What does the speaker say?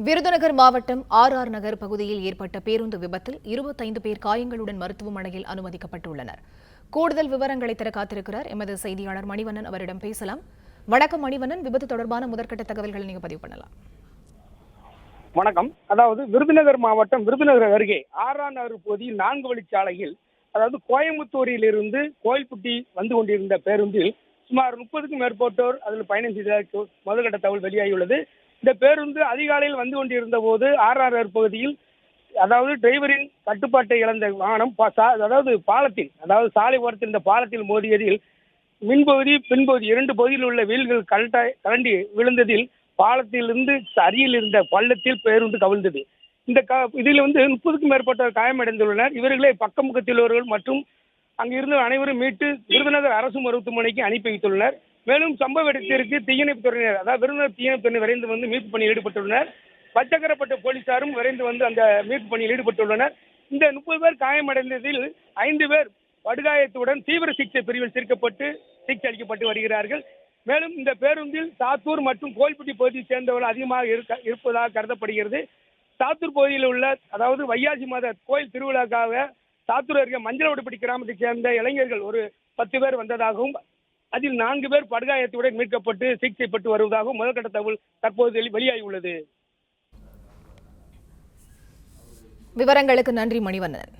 விருதுநகர் மாவட்டம் ஆர் நகர் பகுதியில் ஏற்பட்ட பேருந்து விபத்தில் 25 பேர் காயங்களுடன் மருத்துவமனையில் அனுமதிக்கப்பட்டுள்ளனர். கூடுதல் விவரங்களை தர காத்திருக்கிறார் எமது செய்தியாளர் மணிவண்ணன். அவரிடம் பேசலாம். வணக்கம் மணிவண்ணன், விபத்து தொடர்பான முதற்கட்ட தகவல்களை நீங்க பதிவு பண்ணலாம். வணக்கம். அதாவது விருதுநகர் மாவட்டம் விருதுநகர் அருகே ஆர் நகர் பகுதியில் 4 வழிச்சாலையில் கோயம்புத்தூரில் இருந்து கோயில்பட்டி வந்து கொண்டிருந்த பேருந்தில் சுமார் 30க்கும் மேற்பட்டோர் அதில் பயணம் செய்த முதல்கட்ட தகவல் வெளியாகியுள்ளது. இந்த பேருந்து அதிகாலையில் வந்து கொண்டிருந்த போது ஆர் பகுதியில் டிரைவரின் கட்டுப்பாட்டை இழந்த வாகனம் பாலத்தில் சாலை ஓரத்தில் இந்த பாலத்தில் மோதியதில் மின்பகுதி பின்பகுதி 2 பகுதியில் உள்ள வீல்கள் கலண்டி விழுந்ததில் பாலத்திலிருந்து அருகில் இருந்த பள்ளத்தில் பேருந்து கவிழ்ந்தது. இதில் 30க்கும் மேற்பட்டோர் காயமடைந்துள்ளனர். இவர்களை பக்கமுகத்திலுள்ளவர்கள் மற்றும் அங்கிருந்து அனைவரும் மீட்டு விருதுநகர் அரசு மருத்துவமனைக்கு அனுப்பி வைத்துள்ளனர். மேலும் சம்பவ இடத்திற்கு தீயணைப்பு துறையினர் விருதுநகர் தீயணைப்பு துறையினர் விரைந்து வந்து மீட்பு பணியில் ஈடுபட்டுள்ளனர். பச்சக்கரப்பட்ட போலீசாரும் விரைந்து வந்து அந்த மீட்பு பணியில் ஈடுபட்டுள்ளனர். இந்த 30 பேர் காயமடைந்ததில் 5 பேர் படுகாயத்துடன் தீவிர சிகிச்சை பிரிவில் சேர்க்கப்பட்டு சிகிச்சை அளிக்கப்பட்டு வருகிறார்கள். மேலும் இந்த பேருந்தில் சாத்தூர் மற்றும் கோயில்பட்டி பகுதியை சேர்ந்தவர்கள் அதிகமாக இருப்பதாக கருதப்படுகிறது. சாத்தூர் பகுதியில் உள்ள வையாசி மாத கோயில் திருவிழாக்காக சாத்தூர் அருகே மஞ்சளவடுப்பட்டி கிராமத்தைச் சேர்ந்த இளைஞர்கள் ஒரு 10 பேர் வந்ததாகவும் அதில் 4 பேர் படுகாயத்துடன் மீட்கப்பட்டு சிகிச்சை பெற்று வருவதாகவும் முதற்கட்ட தகவல் தற்போது வெளியாகியுள்ளது. விவரங்களுக்கு நன்றி மணிவண்ணன்.